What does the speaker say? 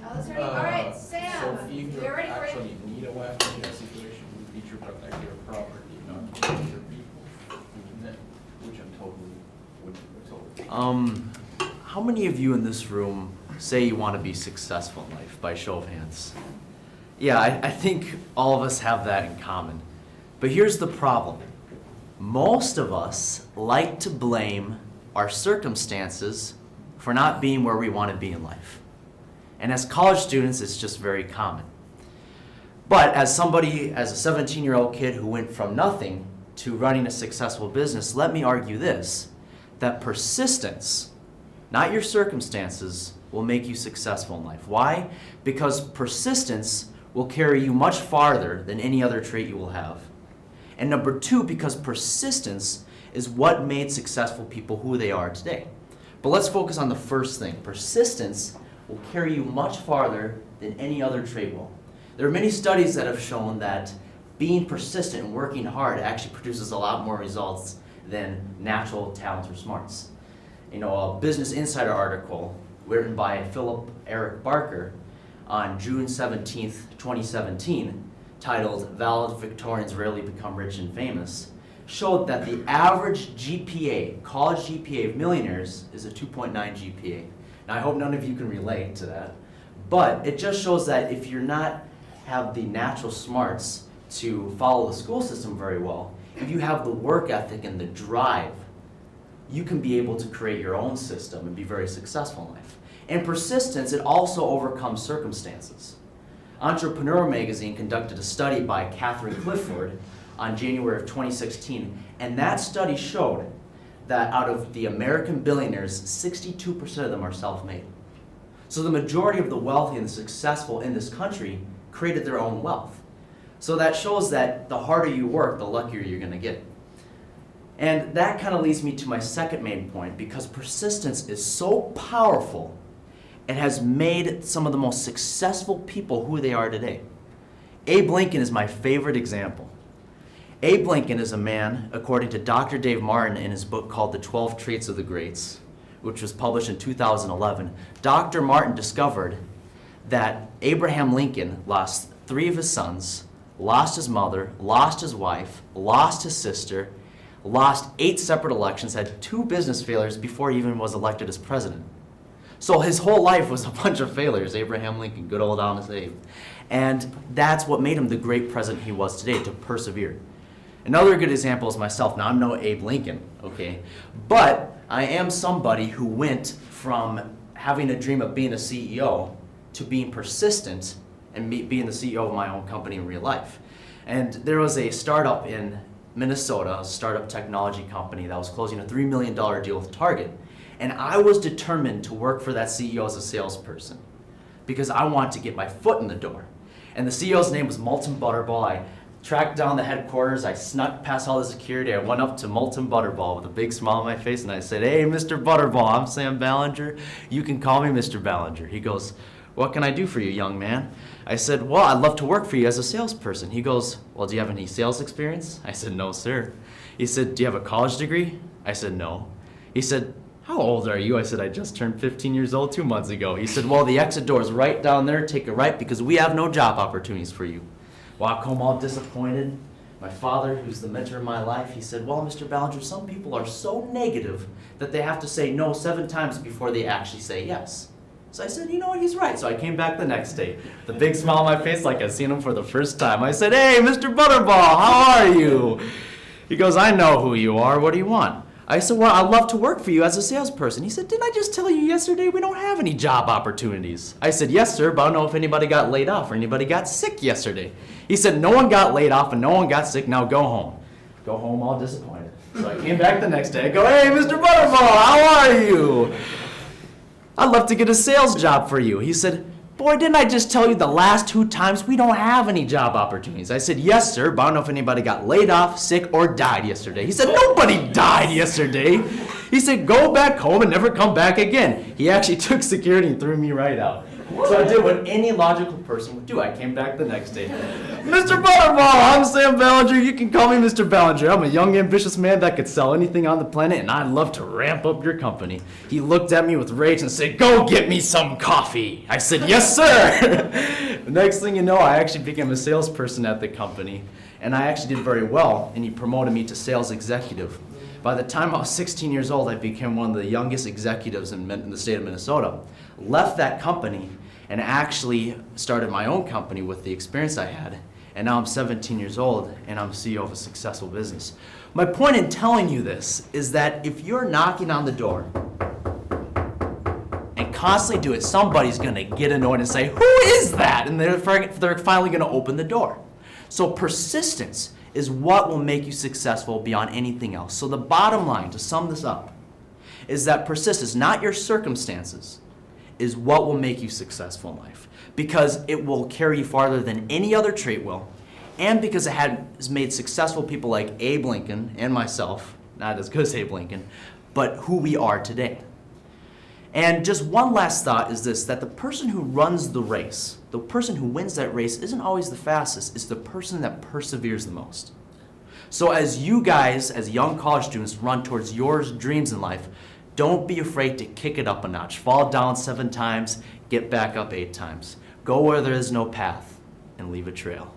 Oh, that's right. All right, Sam, So if you you're ready for it. actually need a weapon in a situation, would be to protect your property, not to protect your people, which I'm totally. How many of you in this room say you want to be successful in life, by show of hands? Yeah, I think all of us have that in common. But here's the problem. Most of us like to blame our circumstances for not being where we want to be in life. And as college students, it's just very common. But as a 17-year-old kid who went from nothing to running a successful business, let me argue this, that persistence, not your circumstances, will make you successful in life. Why? Because persistence will carry you much farther than any other trait you will have. And number two, because persistence is what made successful people who they are today. But let's focus on the first thing. Persistence will carry you much farther than any other trait will. There are many studies that have shown that being persistent and working hard actually produces a lot more results than natural talents or smarts. You know, a Business Insider article written by Philip Eric Barker on June 17th, 2017, titled "Valedictorians Rarely Become Rich and Famous," showed that the average GPA, college GPA of millionaires, is a 2.9 GPA. Now I hope none of you can relate to that, but it just shows that if you're not have the natural smarts to follow the school system very well, if you have the work ethic and the drive, you can be able to create your own system and be very successful in life. And persistence, it also overcomes circumstances. Entrepreneur magazine conducted a study by Catherine Clifford on January of 2016, and that study showed that out of the American billionaires, 62% of them are self-made. So the majority of the wealthy and the successful in this country created their own wealth. So that shows that the harder you work, the luckier you're going to get. And that kind of leads me to my second main point, because persistence is so powerful, it has made some of the most successful people who they are today. Abe Lincoln is my favorite example. Abe Lincoln is a man, according to Dr. Dave Martin in his book called The 12 Traits of the Greats, which was published in 2011. Dr. Martin discovered that Abraham Lincoln lost 3 of his sons, lost his mother, lost his wife, lost his sister, lost 8 separate elections, had 2 business failures before he even was elected as president. So his whole life was a bunch of failures, Abraham Lincoln, good old honest Abe. And that's what made him the great president he was today, to persevere. Another good example is myself. Now, I'm no Abe Lincoln, okay? But I am somebody who went from having a dream of being a CEO to being persistent and being the CEO of my own company in real life. And there was a startup in Minnesota, a startup technology company that was closing a $3 million deal with Target. And I was determined to work for that CEO as a salesperson because I wanted to get my foot in the door. And the CEO's name was Molten Butterball. I tracked down the headquarters, I snuck past all the security, I went up to Molten Butterball with a big smile on my face and I said, "Hey, Mr. Butterball, I'm Sam Ballinger. You can call me Mr. Ballinger." He goes, "What can I do for you, young man?" I said, "Well, I'd love to work for you as a salesperson." He goes, "Well, do you have any sales experience?" I said, "No, sir." He said, "Do you have a college degree?" I said, "No." He said, "How old are you?" I said, "I just turned 15 years old 2 months ago." He said, "Well, the exit door is right down there. Take a right because we have no job opportunities for you." Walk home all disappointed. My father, who's the mentor in my life, he said, "Well, Mr. Ballinger, some people are so negative that they have to say no 7 times before they actually say yes." So I said, "You know what, he's right." So I came back the next day, the big smile on my face like I'd seen him for the first time. I said, "Hey, Mr. Butterball, how are you?" He goes, "I know who you are. What do you want?" I said, "Well, I'd love to work for you as a salesperson." He said, "Didn't I just tell you yesterday we don't have any job opportunities?" I said, "Yes, sir, but I don't know if anybody got laid off or anybody got sick yesterday." He said, "No one got laid off and no one got sick. Now go home." Go home all disappointed. So I came back the next day. I go, "Hey, Mr. Butterball, how are you? I'd love to get a sales job for you." He said, "Boy, didn't I just tell you the last 2 times we don't have any job opportunities?" I said, "Yes, sir, but I don't know if anybody got laid off, sick, or died yesterday." He said, "Nobody died yesterday." He said, "Go back home and never come back again." He actually took security and threw me right out. So I did what any logical person would do. I came back the next day. Mr. Butterball, I'm Sam Ballinger. You can call me Mr. Ballinger. I'm a young, ambitious man that could sell anything on the planet, and I'd love to ramp up your company. He looked at me with rage and said, "Go get me some coffee." I said, "Yes, sir." The next thing you know, I actually became a salesperson at the company, and I actually did very well, and he promoted me to sales executive. By the time I was 16 years old, I became one of the youngest executives in the state of Minnesota. Left that company and actually started my own company with the experience I had. And now I'm 17 years old and I'm CEO of a successful business. My point in telling you this is that if you're knocking on the door and constantly do it, somebody's gonna get annoyed and say, "Who is that?" And they're finally gonna open the door. So persistence is what will make you successful beyond anything else. So the bottom line, to sum this up, is that persistence, not your circumstances, is what will make you successful in life. Because it will carry you farther than any other trait will, and because it has made successful people like Abe Lincoln and myself, not as good as Abe Lincoln, but who we are today. And just one last thought is this, that the person who runs the race, the person who wins that race isn't always the fastest, it's the person that perseveres the most. So as you guys, as young college students, run towards your dreams in life, don't be afraid to kick it up a notch. Fall down 7 times, get back up 8 times. Go where there is no path, and leave a trail.